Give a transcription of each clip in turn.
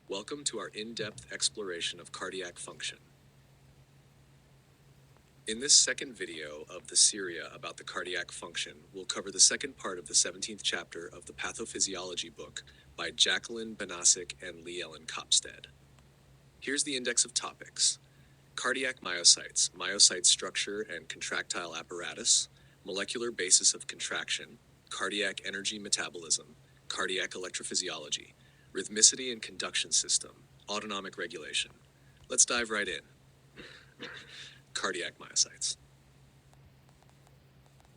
Welcome to our in-depth exploration of cardiac function. In this second video of the series about the cardiac function, we'll cover the second part of the 17th chapter of the Pathophysiology book by Jacquelyn, Banasik, and Ellen Copstead. Here's the index of topics: cardiac myocytes, myocyte structure and contractile apparatus, molecular basis of contraction, cardiac energy metabolism, cardiac electrophysiology, rhythmicity and conduction system, autonomic regulation. Let's dive right in. Cardiac myocytes.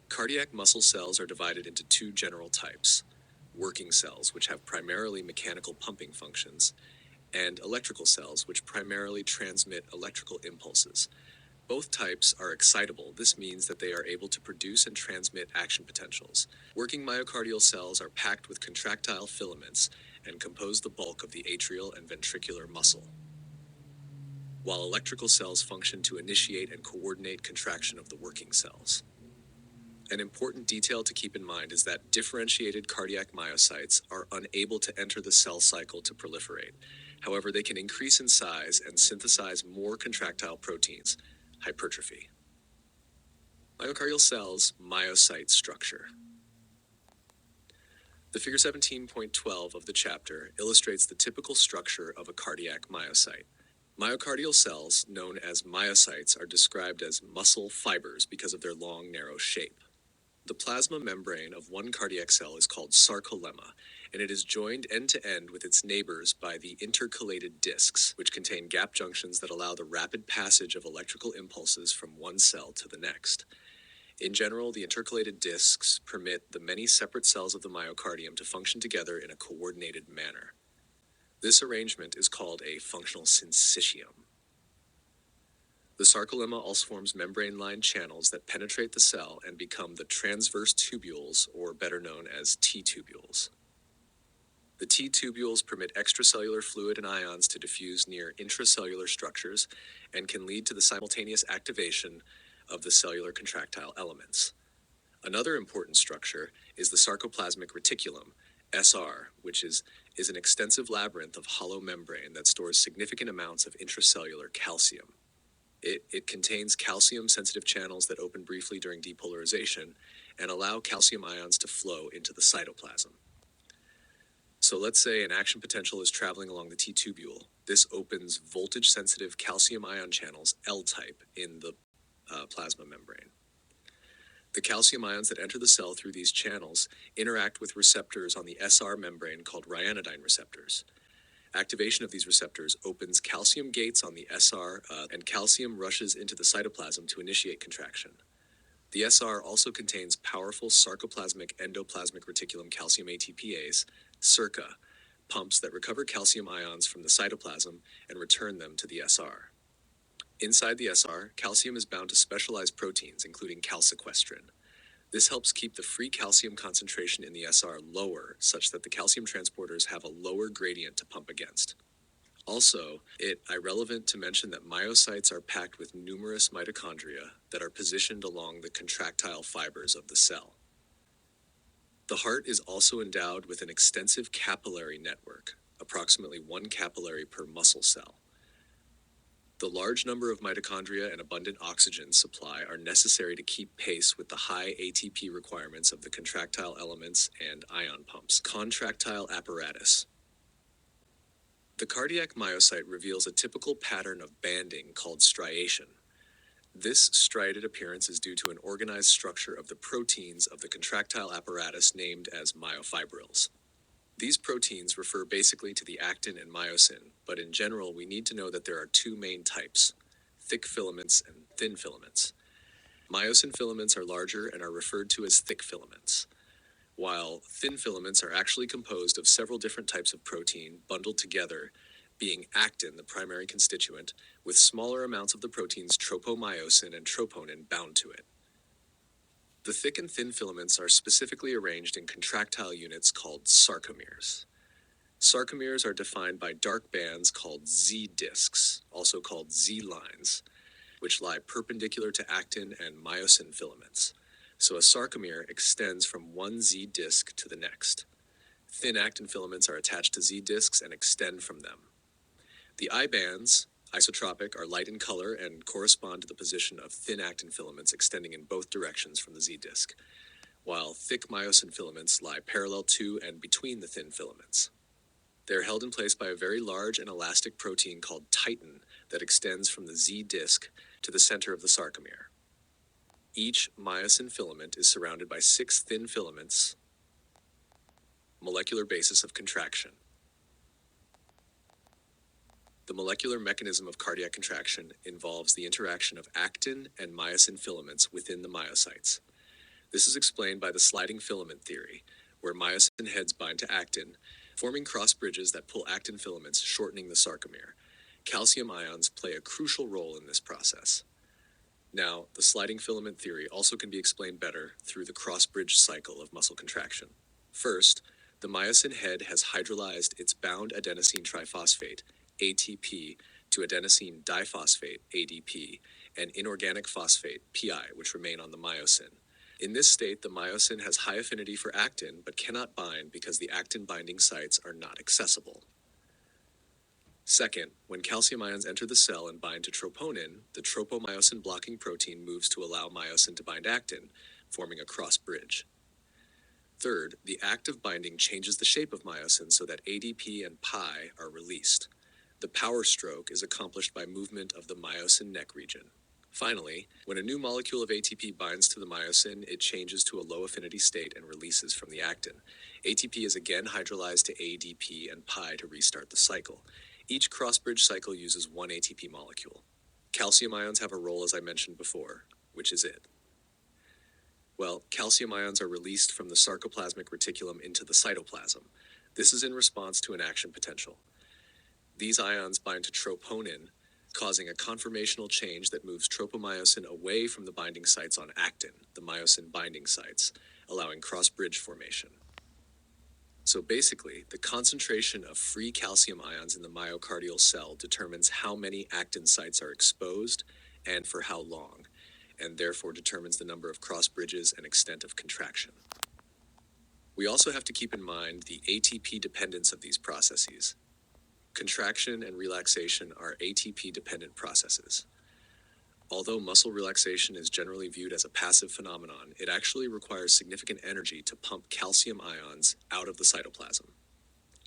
Cardiac muscle cells are divided into two general types: working cells, which have primarily mechanical pumping functions, and electrical cells, which primarily transmit electrical impulses. Both types are excitable. This means that they are able to produce and transmit action potentials. Working myocardial cells are packed with contractile filaments and compose the bulk of the atrial and ventricular muscle, while electrical cells function to initiate and coordinate contraction of the working cells. An important detail to keep in mind is that differentiated cardiac myocytes are unable to enter the cell cycle to proliferate. However, they can increase in size and synthesize more contractile proteins, hypertrophy. Myocardial cells, myocyte structure. The figure 17.12 of the chapter illustrates the typical structure of a cardiac myocyte. Myocardial cells, known as myocytes, are described as muscle fibers because of their long, narrow shape. The plasma membrane of one cardiac cell is called sarcolemma, and it is joined end-to-end with its neighbors by the intercalated discs, which contain gap junctions that allow the rapid passage of electrical impulses from one cell to the next. In general, the intercalated discs permit the many separate cells of the myocardium to function together in a coordinated manner. This arrangement is called a functional syncytium. The sarcolemma also forms membrane-lined channels that penetrate the cell and become the transverse tubules, or better known as T-tubules. The T-tubules permit extracellular fluid and ions to diffuse near intracellular structures and can lead to the simultaneous activation of the cellular contractile elements. Another important structure is the sarcoplasmic reticulum, SR, which is an extensive labyrinth of hollow membrane that stores significant amounts of intracellular calcium. It contains calcium-sensitive channels that open briefly during depolarization and allow calcium ions to flow into the cytoplasm. So let's say an action potential is traveling along the T-tubule. This opens voltage-sensitive calcium ion channels, L-type, in the plasma membrane. The calcium ions that enter the cell through these channels interact with receptors on the SR membrane called ryanodine receptors. Activation of these receptors opens calcium gates on the SR, and calcium rushes into the cytoplasm to initiate contraction. The SR also contains powerful sarcoplasmic endoplasmic reticulum calcium ATPase, SERCA, pumps that recover calcium ions from the cytoplasm and return them to the SR. Inside the SR, calcium is bound to specialized proteins, including calsequestrin. This helps keep the free calcium concentration in the SR lower, such that the calcium transporters have a lower gradient to pump against. Also, it is relevant to mention that myocytes are packed with numerous mitochondria that are positioned along the contractile fibers of the cell. The heart is also endowed with an extensive capillary network, approximately 1 capillary per muscle cell. The large number of mitochondria and abundant oxygen supply are necessary to keep pace with the high ATP requirements of the contractile elements and ion pumps. Contractile apparatus. The cardiac myocyte reveals a typical pattern of banding called striation. This striated appearance is due to an organized structure of the proteins of the contractile apparatus named as myofibrils. These proteins refer basically to the actin and myosin, but in general we need to know that there are two main types: thick filaments and thin filaments. Myosin filaments are larger and are referred to as thick filaments, while thin filaments are actually composed of several different types of protein bundled together, being actin the primary constituent, with smaller amounts of the proteins tropomyosin and troponin bound to it. The thick and thin filaments are specifically arranged in contractile units called sarcomeres. Sarcomeres are defined by dark bands called Z-discs, also called Z-lines, which lie perpendicular to actin and myosin filaments. So a sarcomere extends from one Z-disc to the next. Thin actin filaments are attached to Z-discs and extend from them. The I bands, isotropic, are light in color and correspond to the position of thin actin filaments extending in both directions from the Z disc, while thick myosin filaments lie parallel to and between the thin filaments. They are held in place by a very large and elastic protein called titin that extends from the Z disc to the center of the sarcomere. Each myosin filament is surrounded by 6 thin filaments, molecular basis of contraction. The molecular mechanism of cardiac contraction involves the interaction of actin and myosin filaments within the myocytes. This is explained by the sliding filament theory, where myosin heads bind to actin, forming cross bridges that pull actin filaments, shortening the sarcomere. Calcium ions play a crucial role in this process. Now, the sliding filament theory also can be explained better through the cross-bridge cycle of muscle contraction. First, the myosin head has hydrolyzed its bound adenosine triphosphate, ATP, to adenosine diphosphate, ADP, and inorganic phosphate, PI, which remain on the myosin. In this state, the myosin has high affinity for actin but cannot bind because the actin binding sites are not accessible. Second, when calcium ions enter the cell and bind to troponin, the tropomyosin blocking protein moves to allow myosin to bind actin, forming a cross bridge. Third, the act of binding changes the shape of myosin so that ADP and pi are released. The power stroke is accomplished by movement of the myosin neck region. Finally, when a new molecule of ATP binds to the myosin, it changes to a low affinity state and releases from the actin. ATP is again hydrolyzed to ADP and pi to restart the cycle. Each cross-bridge cycle uses one ATP molecule. Calcium ions have a role, as I mentioned before, which is it. Well, calcium ions are released from the sarcoplasmic reticulum into the cytoplasm. This is in response to an action potential. These ions bind to troponin, causing a conformational change that moves tropomyosin away from the binding sites on actin, the myosin binding sites, allowing cross-bridge formation. So basically, the concentration of free calcium ions in the myocardial cell determines how many actin sites are exposed and for how long, and therefore determines the number of cross bridges and extent of contraction. We also have to keep in mind the ATP dependence of these processes. Contraction and relaxation are ATP-dependent processes. Although muscle relaxation is generally viewed as a passive phenomenon, it actually requires significant energy to pump calcium ions out of the cytoplasm.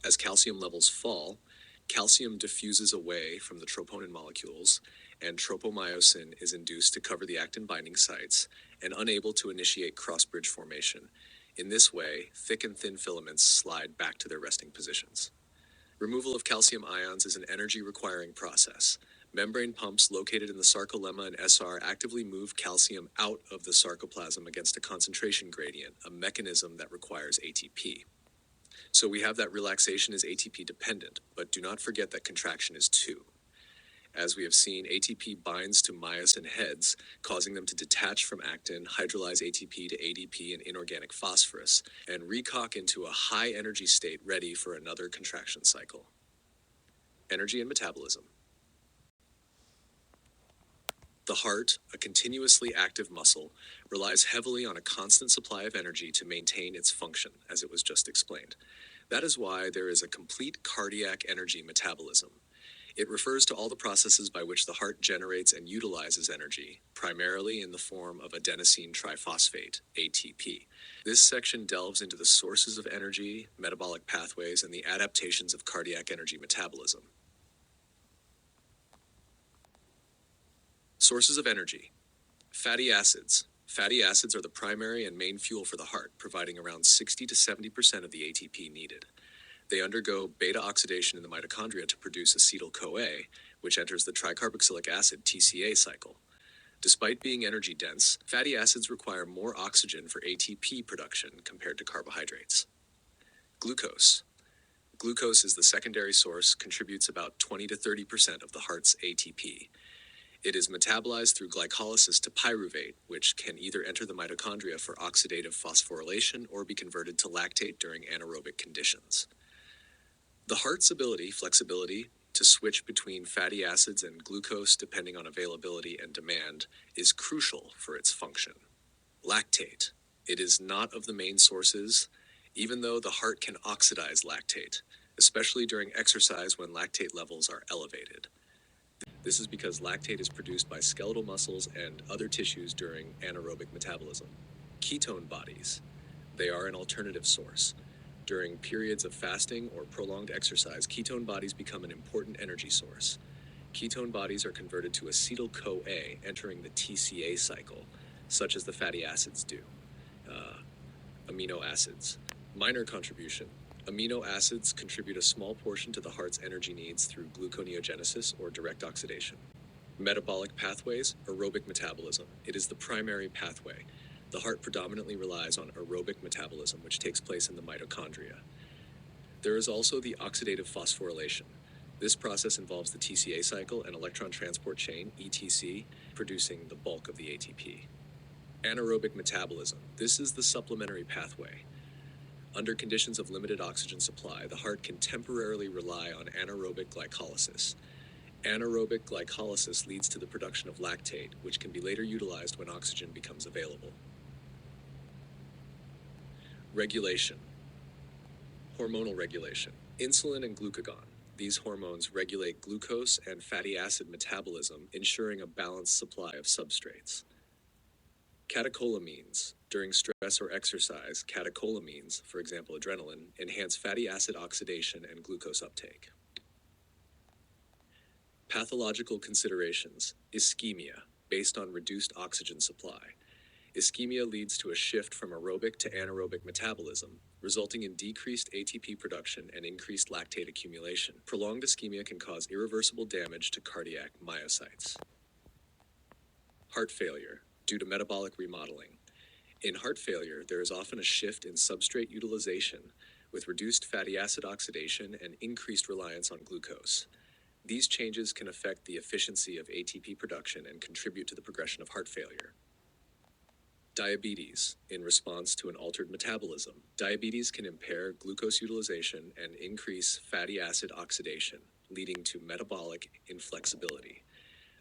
As calcium levels fall, calcium diffuses away from the troponin molecules, and tropomyosin is induced to cover the actin binding sites and unable to initiate cross-bridge formation. In this way, thick and thin filaments slide back to their resting positions. Removal of calcium ions is an energy-requiring process. Membrane pumps located in the sarcolemma and SR actively move calcium out of the sarcoplasm against a concentration gradient, a mechanism that requires ATP. So we have that relaxation is ATP dependent, but do not forget that contraction is too. As we have seen, ATP binds to myosin heads, causing them to detach from actin, hydrolyze ATP to ADP and inorganic phosphorus, and recock into a high energy state ready for another contraction cycle. Energy and metabolism. The heart, a continuously active muscle, relies heavily on a constant supply of energy to maintain its function, as it was just explained. That is why there is a complete cardiac energy metabolism. It refers to all the processes by which the heart generates and utilizes energy, primarily in the form of adenosine triphosphate, ATP. This section delves into the sources of energy, metabolic pathways, and the adaptations of cardiac energy metabolism. Sources of energy. Fatty acids. Fatty acids are the primary and main fuel for the heart, providing around 60 to 70% of the ATP needed. They undergo beta oxidation in the mitochondria to produce acetyl-CoA, which enters the tricarboxylic acid TCA cycle. Despite being energy dense, fatty acids require more oxygen for ATP production compared to carbohydrates. Glucose. Glucose is the secondary source, contributes about 20 to 30% of the heart's ATP. It is metabolized through glycolysis to pyruvate, which can either enter the mitochondria for oxidative phosphorylation or be converted to lactate during anaerobic conditions. The heart's flexibility, to switch between fatty acids and glucose depending on availability and demand is crucial for its function. Lactate. It is not of the main sources, even though the heart can oxidize lactate, especially during exercise when lactate levels are elevated. This is because lactate is produced by skeletal muscles and other tissues during anaerobic metabolism. Ketone bodies. They are an alternative source. During periods of fasting or prolonged exercise, ketone bodies become an important energy source. Ketone bodies are converted to acetyl-CoA, entering the TCA cycle, such as the fatty acids do. Amino acids. Minor contribution. Amino acids contribute a small portion to the heart's energy needs through gluconeogenesis or direct oxidation. Metabolic pathways, aerobic metabolism. It is the primary pathway. The heart predominantly relies on aerobic metabolism, which takes place in the mitochondria. There is also the oxidative phosphorylation. This process involves the TCA cycle and electron transport chain, ETC, producing the bulk of the ATP. Anaerobic metabolism. This is the supplementary pathway. Under conditions of limited oxygen supply, the heart can temporarily rely on anaerobic glycolysis. Anaerobic glycolysis leads to the production of lactate, which can be later utilized when oxygen becomes available. Regulation. Hormonal regulation. Insulin and glucagon. These hormones regulate glucose and fatty acid metabolism, ensuring a balanced supply of substrates. Catecholamines. During stress or exercise, catecholamines, for example adrenaline, enhance fatty acid oxidation and glucose uptake. Pathological considerations. Ischemia, based on reduced oxygen supply. Ischemia leads to a shift from aerobic to anaerobic metabolism, resulting in decreased ATP production and increased lactate accumulation. Prolonged ischemia can cause irreversible damage to cardiac myocytes. Heart failure, due to metabolic remodeling. In heart failure, there is often a shift in substrate utilization, with reduced fatty acid oxidation and increased reliance on glucose. These changes can affect the efficiency of ATP production and contribute to the progression of heart failure. Diabetes, in response to an altered metabolism. Diabetes can impair glucose utilization and increase fatty acid oxidation, leading to metabolic inflexibility.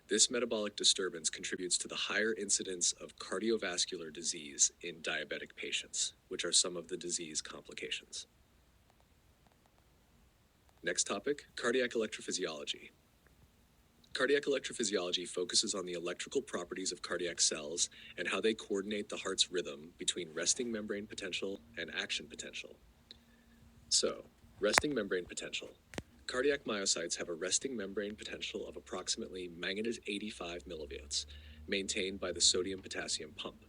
This metabolic disturbance contributes to the higher incidence of cardiovascular disease in diabetic patients, which are some of the disease complications. Next topic, cardiac electrophysiology. Cardiac electrophysiology focuses on the electrical properties of cardiac cells and how they coordinate the heart's rhythm between resting membrane potential and action potential. So, resting membrane potential. Cardiac myocytes have a resting membrane potential of approximately -85 millivolts, maintained by the sodium-potassium pump.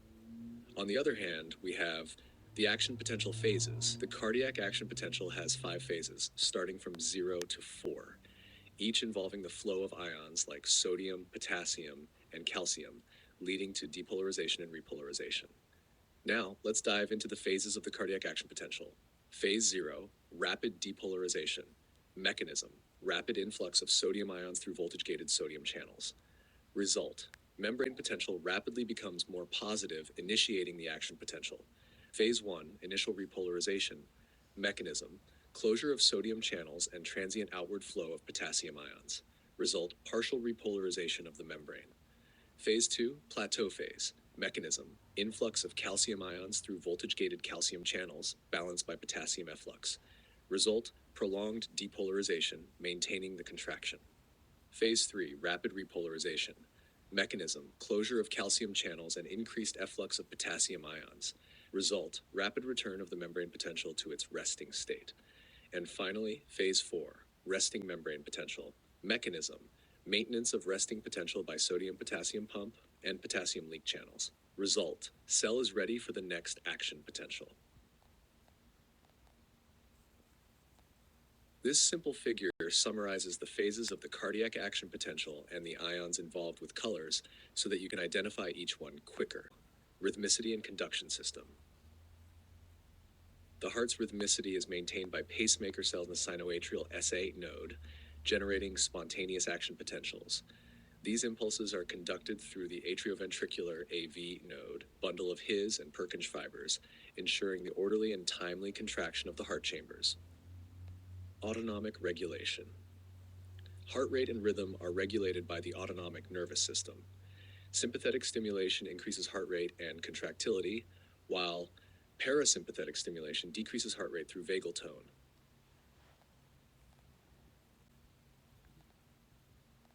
On the other hand, we have the action potential phases. The cardiac action potential has 5 phases, starting from 0 to 4, each involving the flow of ions like sodium, potassium, and calcium, leading to depolarization and repolarization. Now, let's dive into the phases of the cardiac action potential. Phase 0, rapid depolarization. Mechanism, rapid influx of sodium ions through voltage-gated sodium channels. Result, membrane potential rapidly becomes more positive, initiating the action potential. Phase 1, initial repolarization. Mechanism, closure of sodium channels and transient outward flow of potassium ions. Result, partial repolarization of the membrane. Phase 2, plateau phase. Mechanism, influx of calcium ions through voltage-gated calcium channels, balanced by potassium efflux. Result, prolonged depolarization, maintaining the contraction. Phase 3, rapid repolarization. Mechanism, closure of calcium channels and increased efflux of potassium ions. Result, rapid return of the membrane potential to its resting state. And finally, Phase 4, resting membrane potential. Mechanism, maintenance of resting potential by sodium-potassium pump and potassium leak channels. Result, cell is ready for the next action potential. This simple figure summarizes the phases of the cardiac action potential and the ions involved with colors so that you can identify each one quicker. Rhythmicity and conduction system. The heart's rhythmicity is maintained by pacemaker cells in the sinoatrial S8 node, generating spontaneous action potentials. These impulses are conducted through the atrioventricular AV node, bundle of His and Purkinje fibers, ensuring the orderly and timely contraction of the heart chambers. Autonomic regulation. Heart rate and rhythm are regulated by the autonomic nervous system. Sympathetic stimulation increases heart rate and contractility, while parasympathetic stimulation decreases heart rate through vagal tone.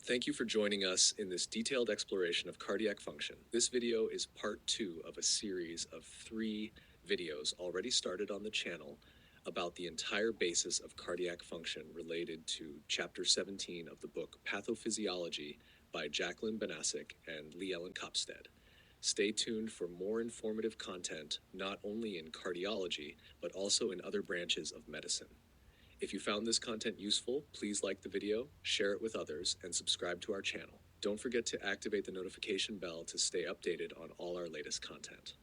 Thank you for joining us in this detailed exploration of cardiac function. This video is part 2 of a series of 3 videos already started on the channel about the entire basis of cardiac function related to Chapter 17 of the book Pathophysiology by Jacquelyn, Banasik, and Copstead. Stay tuned for more informative content not only in cardiology, but also in other branches of medicine. If you found this content useful, please like the video, share it with others, and subscribe to our channel. Don't forget to activate the notification bell to stay updated on all our latest content.